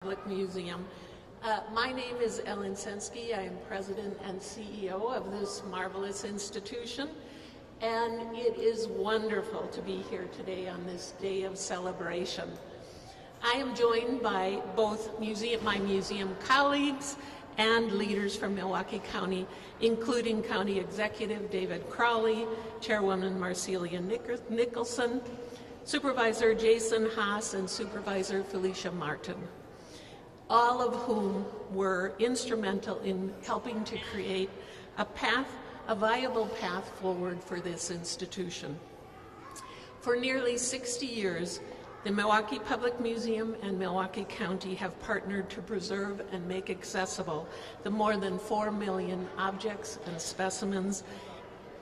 Public Museum. My name is Ellen Sensky. I am President and CEO of this marvelous institution, and it is wonderful to be here today on this day of celebration. I am joined by both my museum colleagues and leaders from Milwaukee County, including County Executive David Crowley, Chairwoman Marcelia Nicholson, Supervisor Jason Haas, and Supervisor Felicia Martin, all of whom were instrumental in helping to create a viable path forward for this institution. For nearly 60 years, the Milwaukee Public Museum and Milwaukee County have partnered to preserve and make accessible the more than 4 million objects and specimens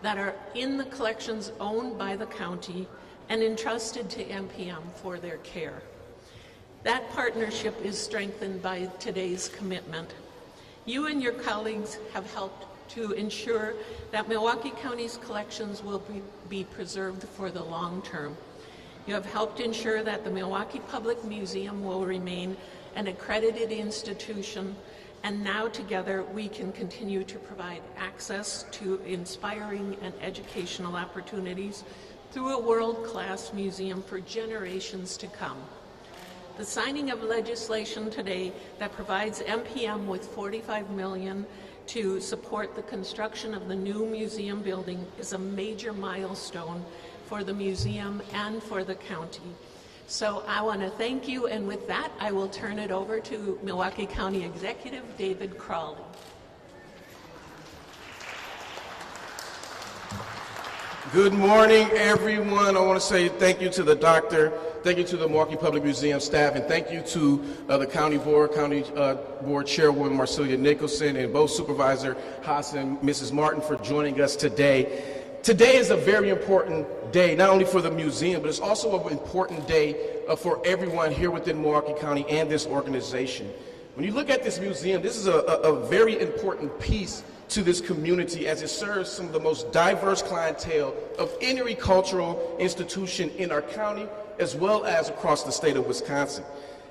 that are in the collections owned by the county and entrusted to MPM for their care. That partnership is strengthened by today's commitment. You and your colleagues have helped to ensure that Milwaukee County's collections will be preserved for the long term. You have helped ensure that the Milwaukee Public Museum will remain an accredited institution, and now together we can continue to provide access to inspiring and educational opportunities through a world-class museum for generations to come. The signing of legislation today that provides MPM with $45 million to support the construction of the new museum building is a major milestone for the museum and for the county. So I want to thank you, and with that, I will turn it over to Milwaukee County Executive David Crowley. Good morning, everyone. I want to say thank you to the doctor, thank you to the Milwaukee Public Museum staff, and thank you to the County Board Chairwoman Marcelia Nicholson, and both Supervisor Haas and Mrs. Martin for joining us today. Today is a very important day, not only for the museum, but it's also an important day for everyone here within Milwaukee County and this organization. When you look at this museum, this is a very important piece to this community, as it serves some of the most diverse clientele of any cultural institution in our county, as well as across the state of Wisconsin.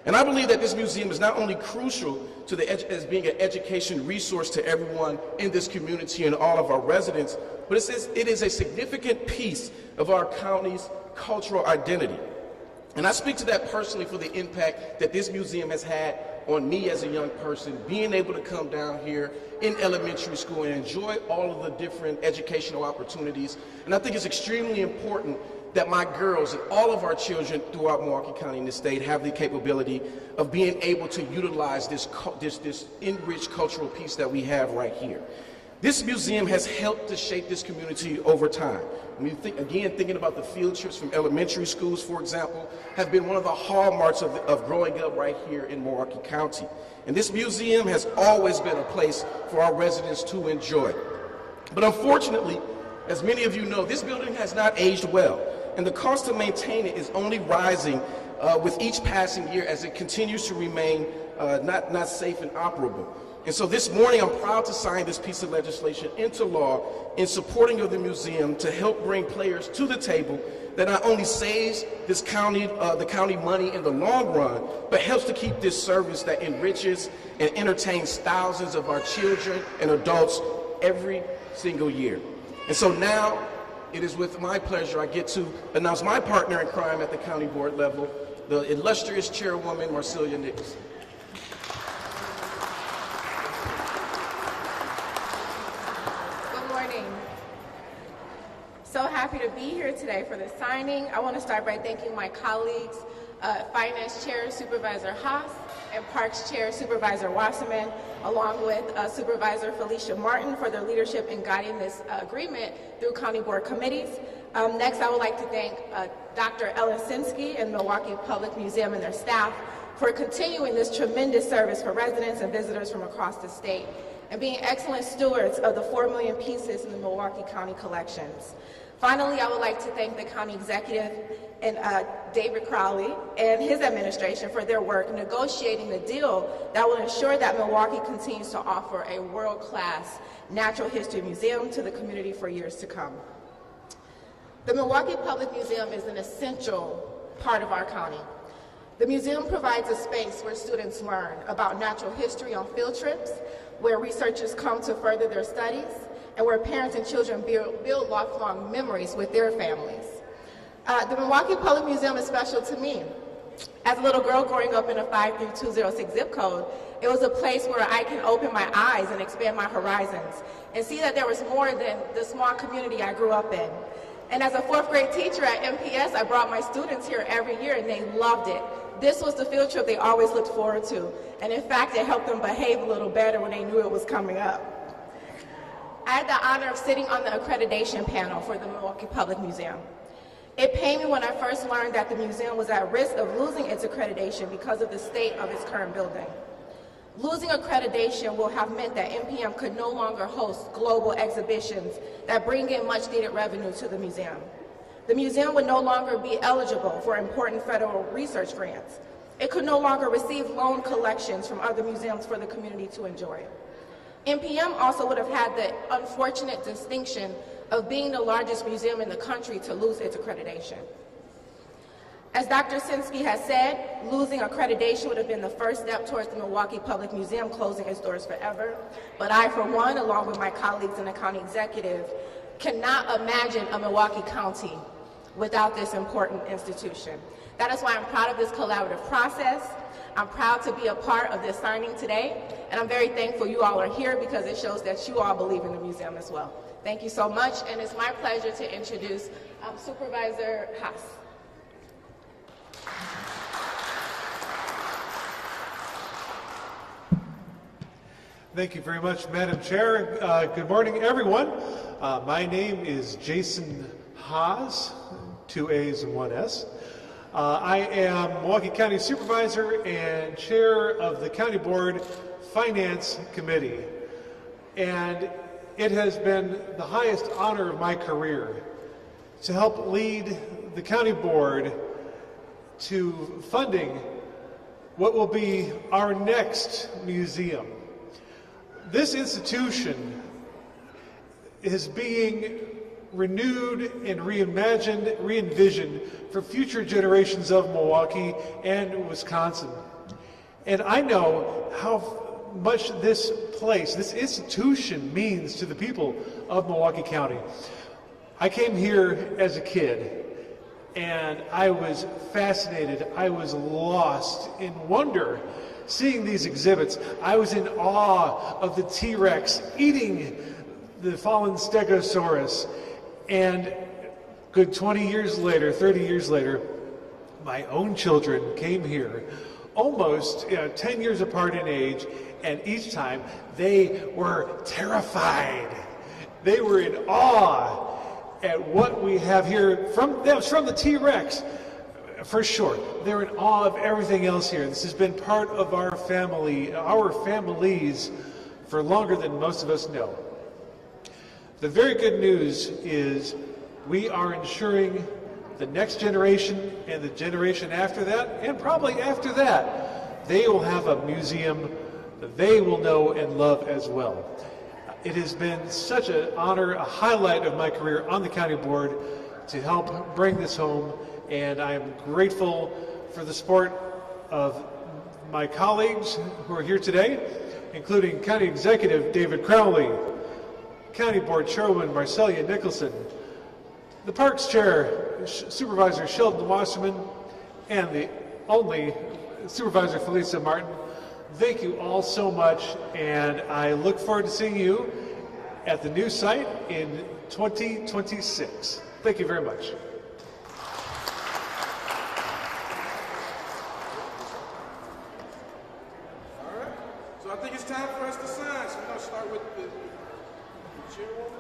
And I believe that this museum is not only crucial to as being an education resource to everyone in this community and all of our residents, but it is a significant piece of our county's cultural identity. And I speak to that personally for the impact that this museum has had on me as a young person, being able to come down here in elementary school and enjoy all of the different educational opportunities. And I think it's extremely important that my girls and all of our children throughout Milwaukee County and the state have the capability of being able to utilize this enriched cultural piece that we have right here. This museum has helped to shape this community over time. When you think, again, thinking about the field trips from elementary schools, for example, have been one of the hallmarks of growing up right here in Milwaukee County. And this museum has always been a place for our residents to enjoy. But unfortunately, as many of you know, this building has not aged well, and the cost to maintain it is only rising with each passing year as it continues to remain not safe and operable. And so this morning, I'm proud to sign this piece of legislation into law in supporting of the museum to help bring players to the table that not only saves this county, the county money in the long run, but helps to keep this service that enriches and entertains thousands of our children and adults every single year. And so now, it is with my pleasure I get to announce my partner in crime at the county board level, the illustrious Chairwoman Marcelia Nicholson. So happy to be here today for the signing. I want to start by thanking my colleagues, Finance Chair Supervisor Haas and Parks Chair Supervisor Wasserman, along with Supervisor Felicia Martin for their leadership in guiding this agreement through County Board committees. Next, I would like to thank Dr. Ellen Sensky and Milwaukee Public Museum and their staff for continuing this tremendous service for residents and visitors from across the state and being excellent stewards of the 4 million pieces in the Milwaukee County collections. Finally, I would like to thank the County Executive and David Crowley and his administration for their work negotiating the deal that will ensure that Milwaukee continues to offer a world-class natural history museum to the community for years to come. The Milwaukee Public Museum is an essential part of our county. The museum provides a space where students learn about natural history on field trips, where researchers come to further their studies, and where parents and children build lifelong memories with their families. The Milwaukee Public Museum is special to me. As a little girl growing up in a 53206 zip code, it was a place where I can open my eyes and expand my horizons and see that there was more than the small community I grew up in. And as a fourth grade teacher at MPS, I brought my students here every year and they loved it. This was the field trip they always looked forward to. And in fact, it helped them behave a little better when they knew it was coming up. I had the honor of sitting on the accreditation panel for the Milwaukee Public Museum. It pained me when I first learned that the museum was at risk of losing its accreditation because of the state of its current building. Losing accreditation will have meant that MPM could no longer host global exhibitions that bring in much needed revenue to the museum. The museum would no longer be eligible for important federal research grants. It could no longer receive loan collections from other museums for the community to enjoy. MPM also would have had the unfortunate distinction of being the largest museum in the country to lose its accreditation. As Dr. Sinsky has said, losing accreditation would have been the first step towards the Milwaukee Public Museum closing its doors forever. But I, for one, along with my colleagues in the county executive, cannot imagine a Milwaukee County without this important institution. That is why I'm proud of this collaborative process. I'm proud to be a part of this signing today, and I'm very thankful you all are here because it shows that you all believe in the museum as well. Thank you so much, and it's my pleasure to introduce Supervisor Haas. Thank you very much, Madam Chair. Good morning, everyone. My name is Jason Haas, 2 A's and 1 S. I am Milwaukee County Supervisor and Chair of the County Board Finance Committee. And it has been the highest honor of my career to help lead the County Board to funding what will be our next museum. This institution is being renewed and reimagined, re-envisioned for future generations of Milwaukee and Wisconsin. And I know how much this place, this institution means to the people of Milwaukee County. I came here as a kid and I was fascinated, I was lost in wonder seeing these exhibits. I was in awe of the T-Rex eating the fallen Stegosaurus. And good 20 years later, 30 years later, my own children came here almost 10 years apart in age, and each time they were terrified. They were in awe at what we have here from the T-Rex, for sure. They're in awe of everything else here. This has been part of our family, our families, for longer than most of us know. The very good news is we are ensuring the next generation and the generation after that, and probably after that, they will have a museum that they will know and love as well. It has been such an honor, a highlight of my career on the county board to help bring this home, and I am grateful for the support of my colleagues who are here today, including County Executive David Crowley, County Board Chairwoman Marcelia Nicholson, the Parks Chair Supervisor Sheldon Wasserman, and the only Supervisor Felisa Martin. Thank you all so much, and I look forward to seeing you at the new site in 2026. Thank you very much. All right, so I think it's time for us to sign. So we're going to start with the chairwoman.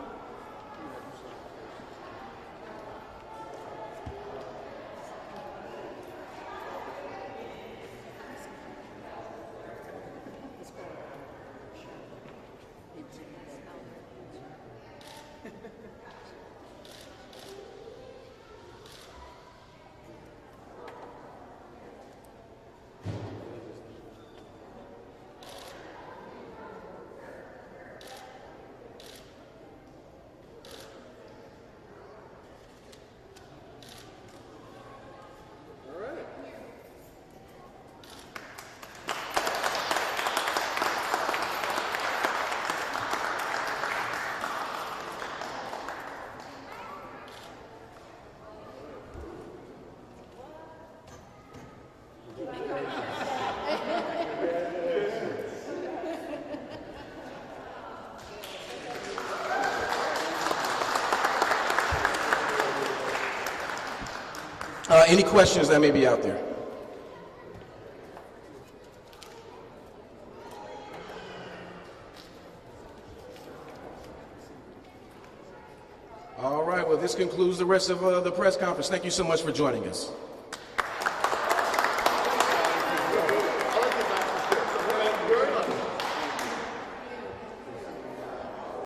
Any questions that may be out there? All right, well, this concludes the rest of the press conference. Thank you so much for joining us.